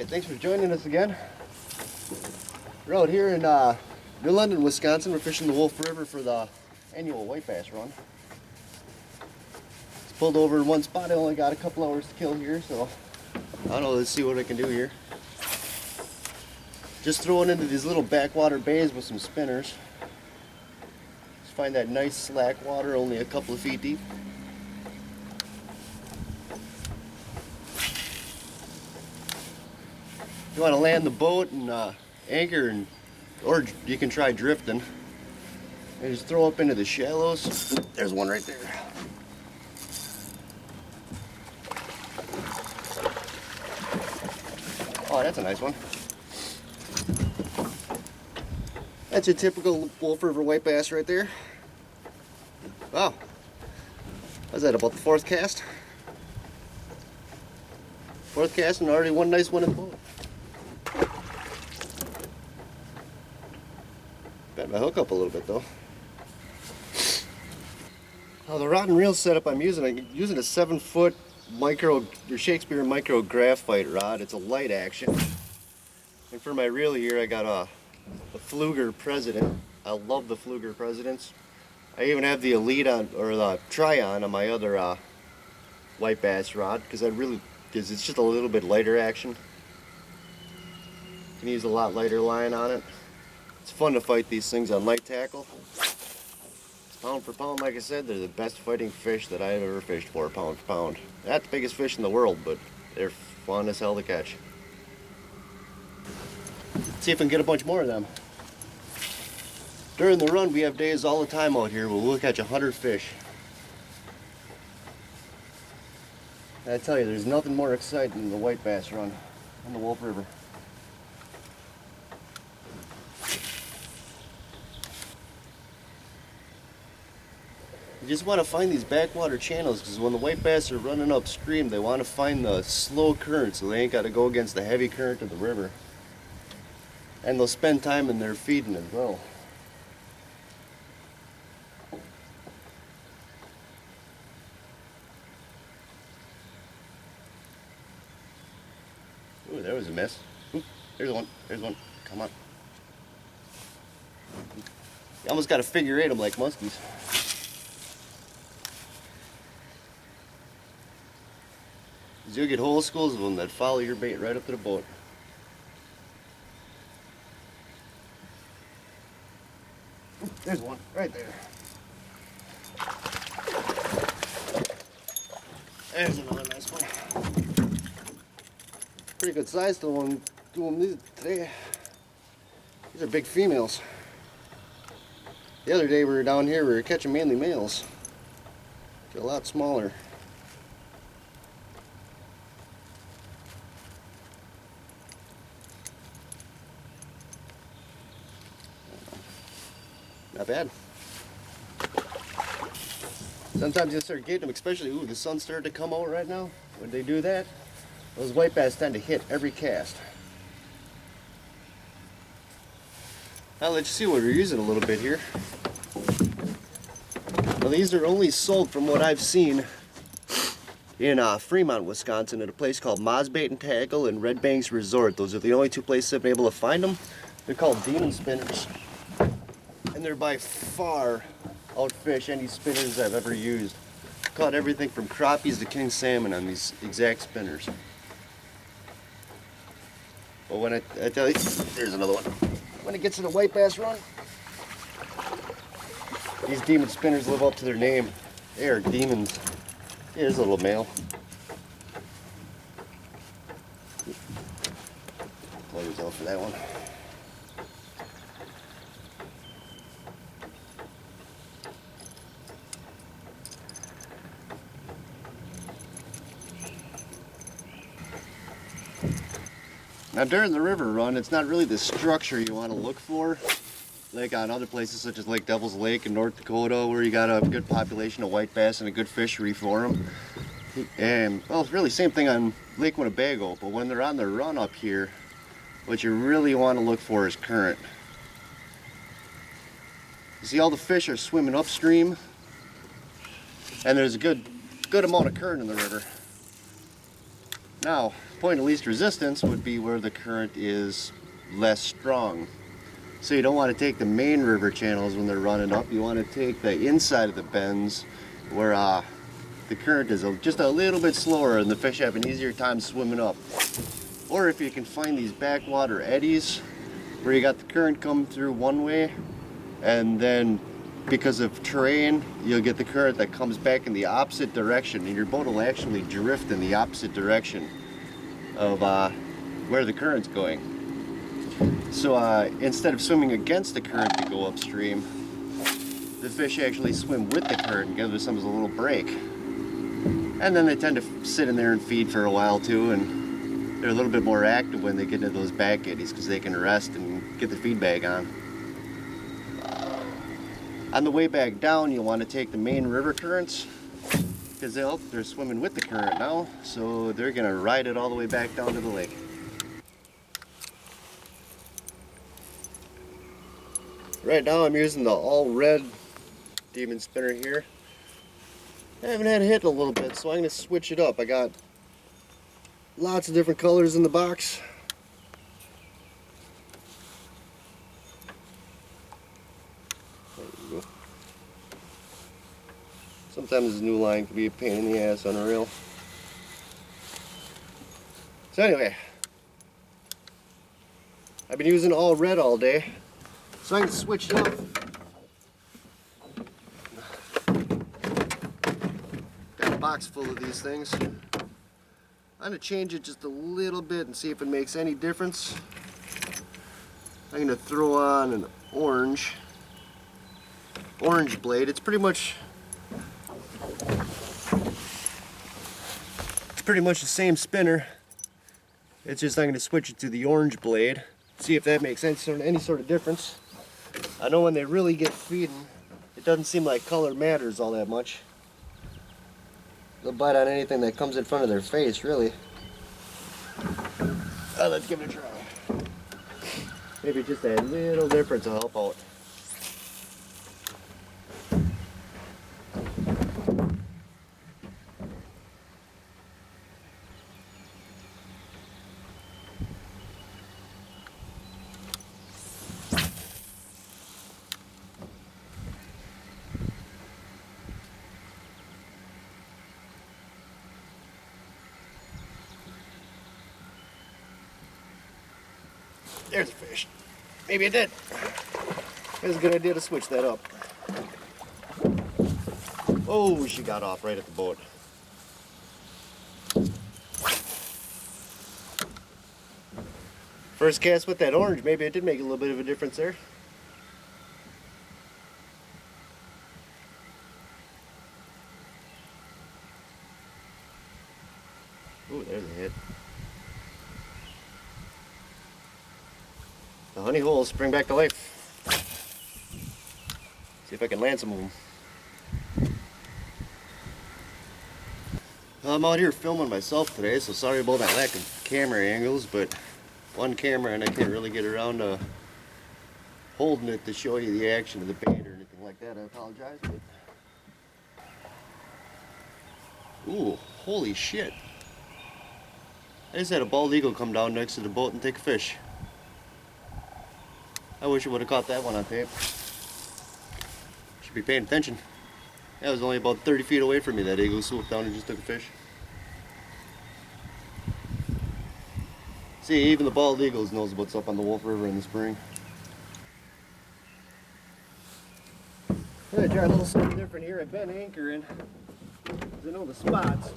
Alright, thanks for joining us again. We're out here in New London, Wisconsin. We're fishing the Wolf River for the annual white bass run. It's pulled over in one spot. I only got a couple hours to kill here, so I don't know, let's see what I can do here. Just throwing into these little backwater bays with some spinners. Just find that nice slack water, only a couple of feet deep. You want to land the boat and anchor, or you can try drifting. And just throw up into the shallows. There's one right there. Oh, that's a nice one. That's your typical Wolf River white bass right there. Wow. How's that, about the fourth cast? Fourth cast and already one nice one in the boat. Bent my hook up a little bit though. Now the rod and reel setup I'm using a 7-foot micro or Shakespeare micro graphite rod. It's a light action. And for my reel here I got a Fluger President. I love the Fluger Presidents. I even have the Elite on, or the Tryon on my other white bass rod because it's just a little bit lighter action. You can use a lot lighter line on it. It's fun to fight these things on light tackle. Pound for pound, like I said, they're the best fighting fish that I've ever fished for, pound for pound. Not the biggest fish in the world, but they're fun as hell to catch. Let's see if we can get a bunch more of them. During the run, we have days all the time out here where we'll catch 100 fish. I tell you, there's nothing more exciting than the white bass run on the Wolf River. You just want to find these backwater channels because when the white bass are running upstream, they want to find the slow current so they ain't got to go against the heavy current of the river. And they'll spend time in there feeding as well. Ooh, there was a miss. Ooh, there's one. There's one. Come on. You almost got to figure eight them like muskies. You'll get whole schools of them that follow your bait right up to the boat. Ooh, there's one right there. There's another nice one. Pretty good size to the one doing these today. These are big females. The other day we were down here, we were catching mainly males. They're a lot smaller. Not bad. Sometimes you start getting them, especially, ooh, the sun's starting to come out right now. When they do that, those white bass tend to hit every cast. I'll let you see what we're using a little bit here. Now these are only sold, from what I've seen, in Fremont, Wisconsin, at a place called Moz Bait and Tackle and Red Banks Resort. Those are the only two places I've been able to find them. They're called Demon Spinners. And they're by far outfish any spinners I've ever used. Caught everything from crappies to king salmon on these exact spinners. But when I tell you, there's another one. When it gets to the white bass run, these demon spinners live up to their name. They are demons. Here's a little male. Pull yourself for that one. Now during the river run, it's not really the structure you want to look for, like on other places such as Lake Devil's Lake in North Dakota, where you got a good population of white bass and a good fishery for them. And well, it's really the same thing on Lake Winnebago, but when they're on their run up here, what you really want to look for is current. You see, all the fish are swimming upstream, and there's a good amount of current in the river. Now, point of least resistance would be where the current is less strong. So you don't want to take the main river channels when they're running up. You want to take the inside of the bends where the current is just a little bit slower and the fish have an easier time swimming up. Or if you can find these backwater eddies where you got the current come through one way, and then because of terrain you'll get the current that comes back in the opposite direction, and your boat will actually drift in the opposite direction of where the current's going. So instead of swimming against the current to go upstream, the fish actually swim with the current and give themselves a little break. And then they tend to sit in there and feed for a while too, and they're a little bit more active when they get into those back eddies because they can rest and get the feed bag on. On the way back down, you'll want to take the main river currents because they're swimming with the current now, so they're going to ride it all the way back down to the lake. Right now I'm using the all red demon spinner here. I haven't had a hit in a little bit, so I'm going to switch it up. I got lots of different colors in the box. There we go. Sometimes this new line can be a pain in the ass on a reel. So anyway, I've been using all red all day, so I can switch it up. Box full of these things. I'm going to change it just a little bit and see if it makes any difference. I'm going to throw on an orange blade. It's pretty much the same spinner. It's just I'm going to switch it to the orange blade. See if that makes any sort of difference. I know when they really get feeding, it doesn't seem like color matters all that much. They'll bite on anything that comes in front of their face, really. Let's give it a try. Maybe just a little difference will help out. There's a fish. Maybe it did. It was a good idea to switch that up. Oh, she got off right at the boat. First cast with that orange, maybe it did make a little bit of a difference there. Ooh, there's a hit. The honey holes bring back to life. See if I can land some of them. Well, I'm out here filming myself today, so sorry about my lack of camera angles, but one camera and I can't really get around to holding it to show you the action of the bait or anything like that. I apologize. But... Ooh, holy shit. I just had a bald eagle come down next to the boat and take a fish. I wish I would have caught that one on tape. Should be paying attention. That was only about 30 feet away from me, that eagle swooped down and just took a fish. See, even the bald eagles knows what's up on the Wolf River in the spring. I'm going to try a little something different here. I've been anchoring, because I know the spots.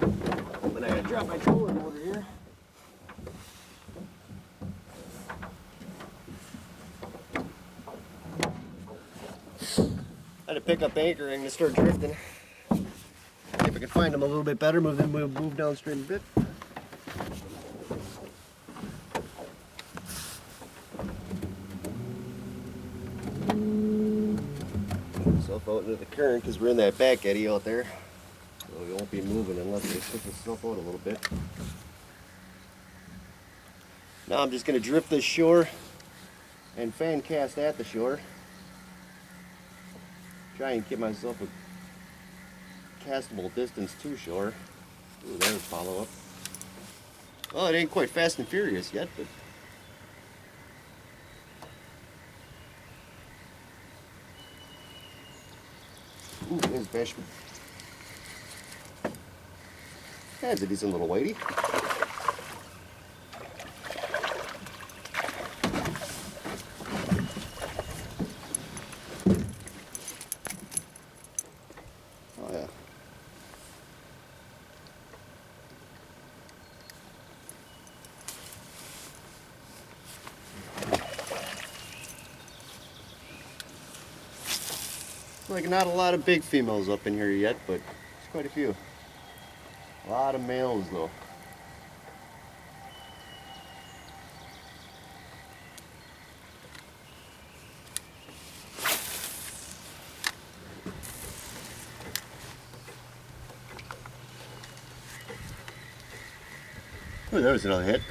But I got to drop my trolling motor here. I had to pick up anchoring to start drifting. See if I can find them a little bit better, move downstream a bit. Myself out into the current because we're in that back eddy out there. So we won't be moving unless they stick itself out a little bit. Now I'm just going to drift this shore and fan cast at the shore. Try and get myself a castable distance to shore. Ooh, there's follow up. Well, it ain't quite Fast and Furious yet, but ooh, there's a fish. That's a decent little whitey. Oh yeah. Like not a lot of big females up in here yet, but there's quite a few. A lot of males though. Oh, there was another hit.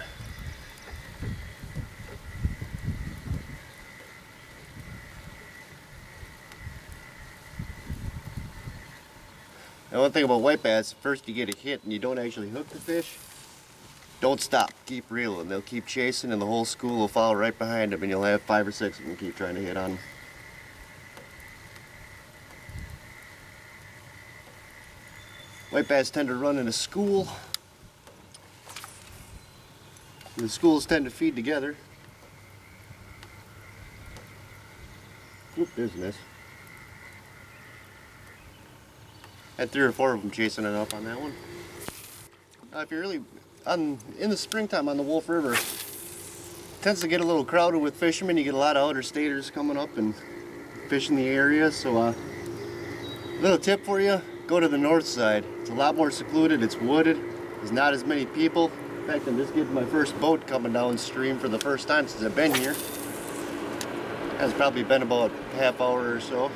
Now one thing about white bass, first you get a hit and you don't actually hook the fish, don't stop, keep reeling. They'll keep chasing and the whole school will follow right behind them and you'll have 5 or 6 of them keep trying to hit on them. White bass tend to run in a school. The schools tend to feed together. Oop, there's a miss. Had 3 or 4 of them chasing it up on that one. If you're really in the springtime on the Wolf River, it tends to get a little crowded with fishermen. You get a lot of outer staters coming up and fishing the area. So little tip for you, go to the north side. It's a lot more secluded, it's wooded, there's not as many people. In fact, I'm just getting my first boat coming downstream for the first time since I've been here. It's probably been about a half hour or so.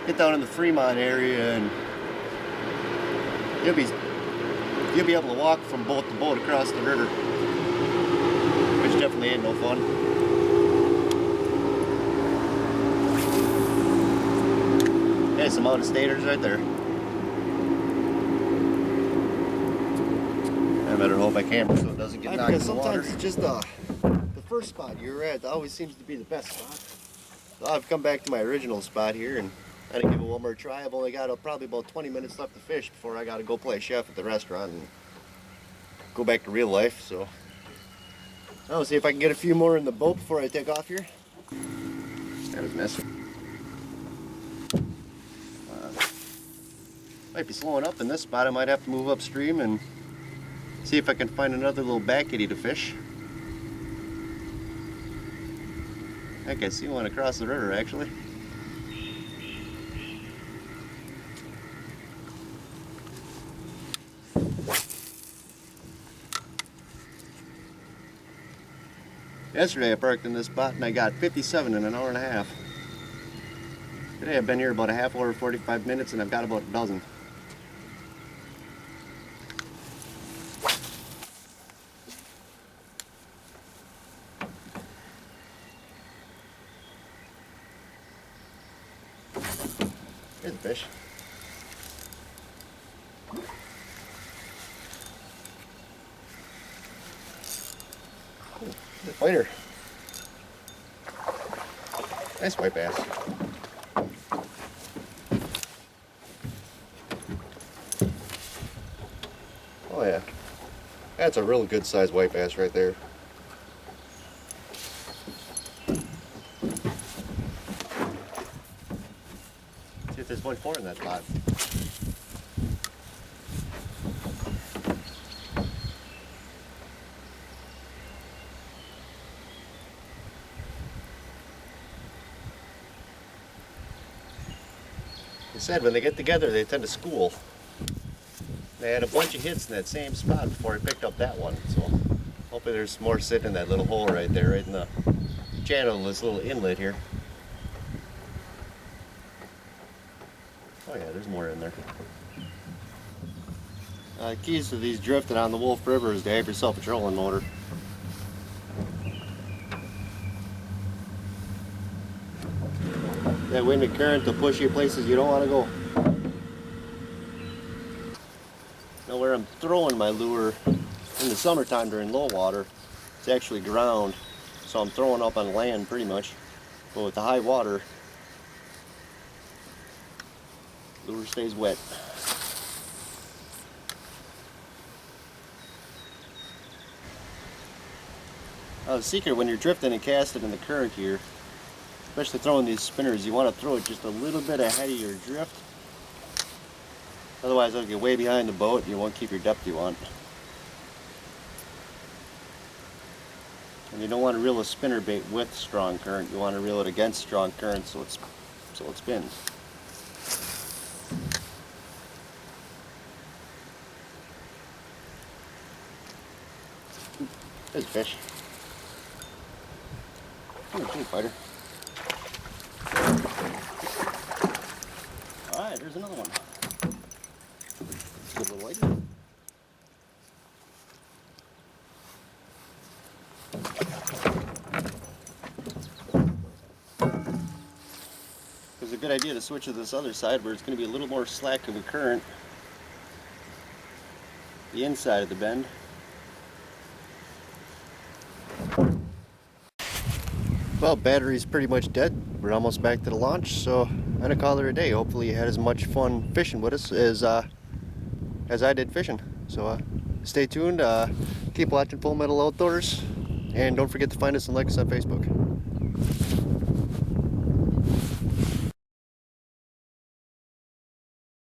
Get down in the Fremont area and you'll be able to walk from boat to boat across the river, which definitely ain't no fun. Hey, some out of staters right there. I better hold my camera so it doesn't get knocked in the water. Sometimes it's just the first spot you're at always seems to be the best spot. So I've come back to my original spot here and I didn't give it one more try. I've only got probably about 20 minutes left to fish before I got to go play chef at the restaurant and go back to real life. So I'll see if I can get a few more in the boat before I take off here. That was messy. Might be slowing up in this spot. I might have to move upstream and see if I can find another little back eddy to fish. I think I see one across the river actually. Yesterday I parked in this spot and I got 57 in an hour and a half. Today I've been here about a half hour, 45 minutes, and I've got about a dozen. Here's a fish. The fighter. Nice white bass. Oh yeah. That's a real good sized white bass right there. See if there's much more in that spot. They said when they get together they tend to school. They had a bunch of hits in that same spot before I picked up that one, so hopefully there's more sitting in that little hole right there, right in the channel of this little inlet here. Oh yeah, there's more in there. Keys to these drifting on the Wolf River is to have yourself a trolling motor. That wind and current will push you places you don't want to go. Now where I'm throwing my lure In the summertime during low water, it's actually ground, so I'm throwing up on land pretty much. But with the high water, lure stays wet. The secret when you're drifting and casting in the current here, especially throwing these spinners, you want to throw it just a little bit ahead of your drift. Otherwise it'll get way behind the boat and you won't keep your depth you want. And you don't want to reel a spinner bait with strong current, you want to reel it against strong current so it spins. There's a fish. Oh, king fighter. Alright, there's another one. Good little white. It's a good idea to switch to this other side where it's going to be a little more slack of a current. The inside of the bend. Well, battery's pretty much dead. We're almost back to the launch, so I'm gonna call it a day. Hopefully you had as much fun fishing with us as I did fishing. So stay tuned, keep watching Full Metal Outdoors, and don't forget to find us and like us on Facebook.